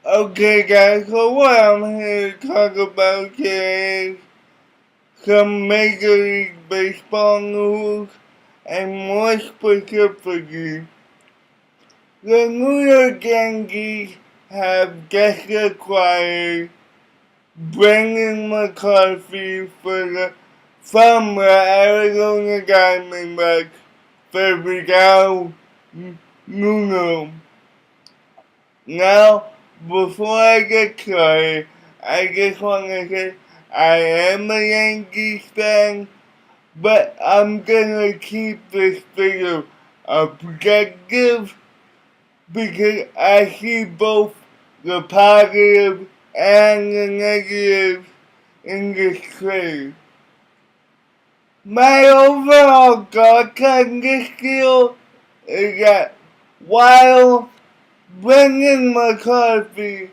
Okay guys, so what I'm here to talk about today is some Major League Baseball news, and more specifically, the New York Yankees have just acquired Brendan McCarthy from the Arizona Diamondbacks for Vidal Nuno. Now, before I get started, I just want to say I am a Yankees fan, but I'm gonna keep this video objective because I see both the positive and the negative in this trade. My overall thoughts on this deal is that while Brendan McCarthy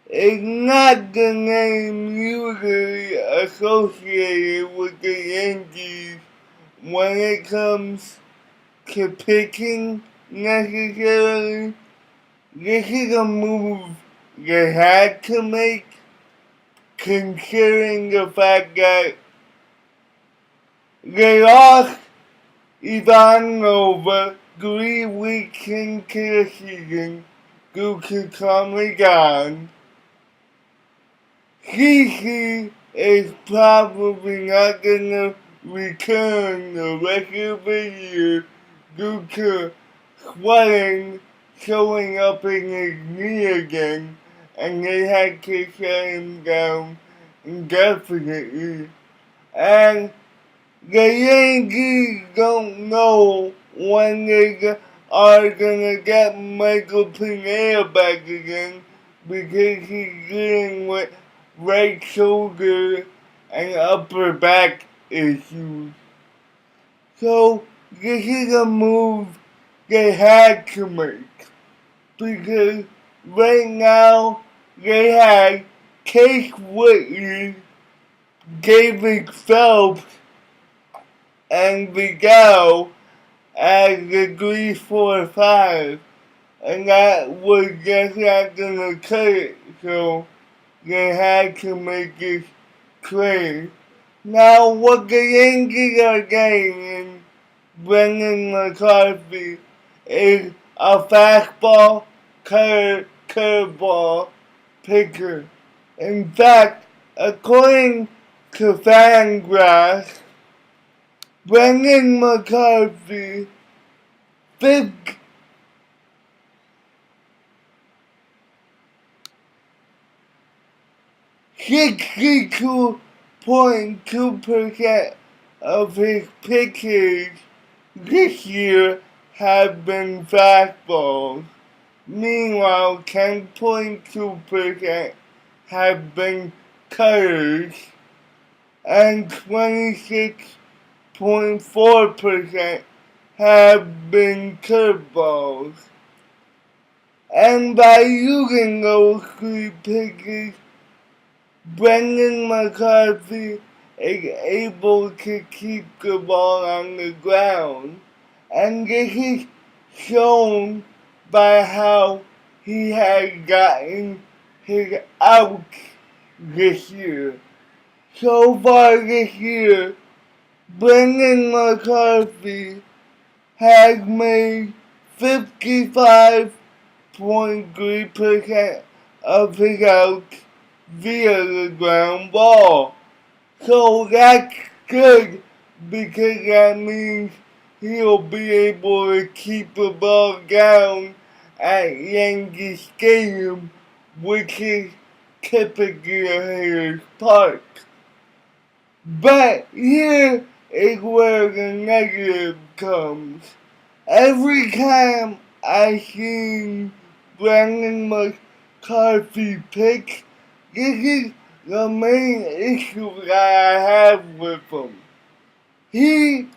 is not the name usually associated with the Yankees when it comes to pitching necessarily. This is a move they had to make, considering the fact that they lost Vidal Nuno 3 weeks into the season due to Tommy John. CC is probably not gonna return the rest of the year due to swelling showing up in his knee again, and they had to shut him down indefinitely. And the Yankees don't know when they are gonna get Michael Pineda back again because he's dealing with right shoulder and upper back issues. So this is a move they had to make because right now they had Case Whitley, David Phelps, and Vidal as the 3-4-5, and that was just not gonna cut it, so they had to make this trade. Now, what the Yankees are getting in Brendan McCarthy is a fastball, curveball pitcher. In fact, according to Fangraphs, Brendan McCarthy 62.2% of his pitches this year have been fastballs. Meanwhile, 10.2% have been cutters, and 26.4% have been curveballs. And by using those three pitches, Brendan McCarthy is able to keep the ball on the ground. And this is shown by how he has gotten his outs this year. So far this year, Brendan McCarthy has made 55.3% of his outs via the ground ball. So that's good because that means he'll be able to keep the ball down at Yankee Stadium, which is typically a hitter's park. But here is where the negative comes. Every time I see Brendan McCarthy pitch, this is the main issue that I have with him. He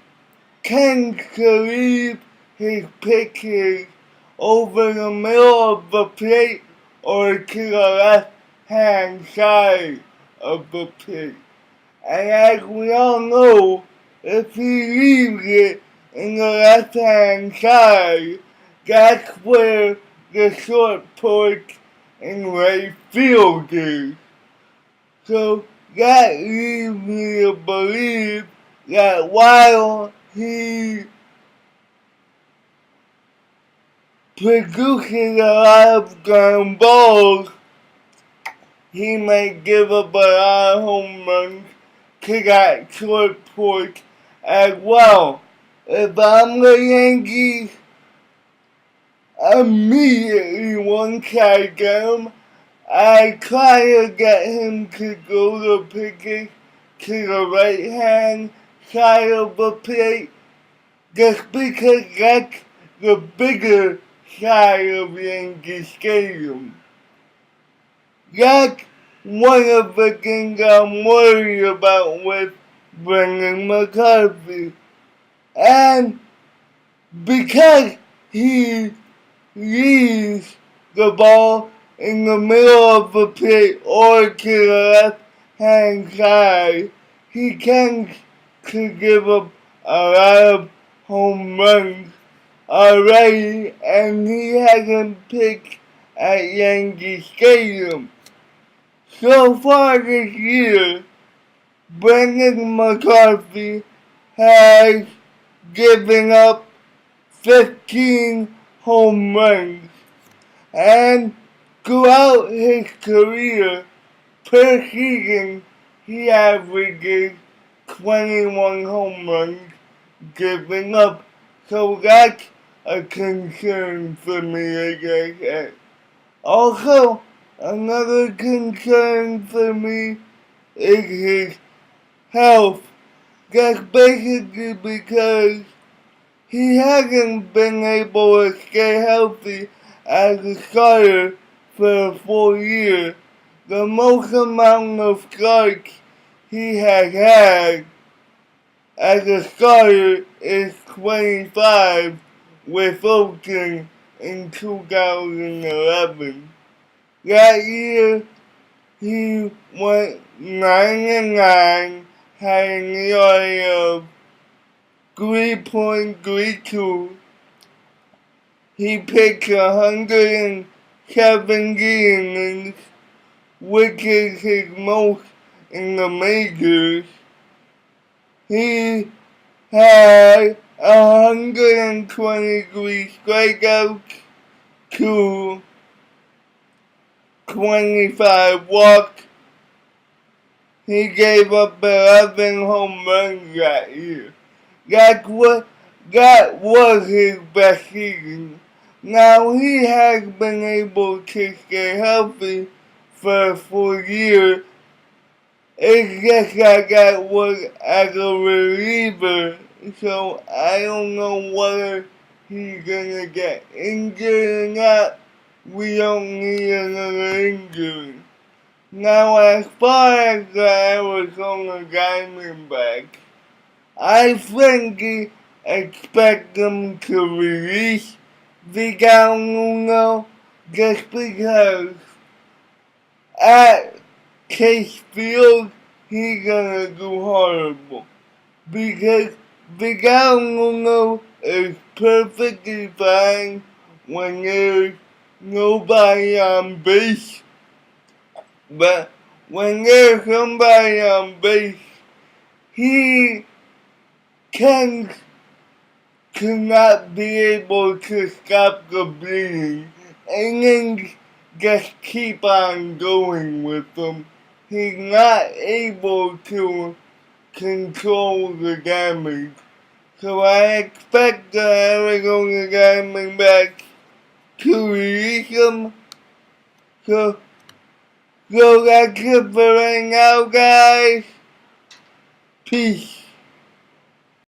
tends to leave his pitches over the middle of the plate or to the left-hand side of the plate. And as we all know, if he leaves it in the left-hand side, that's where the short porch in right field is. So that leads me to believe that while he produces a lot of ground balls, he might give up a lot of home runs to that short porch as well. If I'm the Yankees, immediately once I get him, I try to get him to go to pitches to the right hand side of the plate just because that's the bigger side of Yankee Stadium. That's one of the things I'm worried about with bringing McCarthy. And because he leaves the ball in the middle of the plate or to the left hand side, he tends to give up a lot of home runs already, and he hasn't pitched at Yankee Stadium. So far this year, Brendan McCarthy has given up 15 home runs, and throughout his career, per season, he averages 21 home runs given up. So that's a concern for me, like I said. Also, another concern for me is his health. That's basically because he hasn't been able to stay healthy as a starter for a full year. The most amount of starts he has had as a starter is 25 with Oakland in 2011. That year, he went 9-9, had an ERA of 3.32. He pitched 170 innings, which is his most in the majors. He had 123 strikeouts to 25 walks. He gave up 11 home runs that year. That was his best season. Now he has been able to stay healthy for a full year. It's just that was as a reliever, so I don't know whether he's gonna get injured or not. We don't need another injury. Now, as far as the Arizona Diamondbacks, I frankly expect them to release Vidal Nuno just because at Chase Field he's gonna do horrible. Because Vidal Nuno is perfectly fine when there's nobody on base. But when there's somebody on base, he tends to not be able to stop the bleeding. And then just keep on going with him. He's not able to control the damage. So I expect the Arizona Diamondbacks to release him. So that's it for right now, guys. Peace.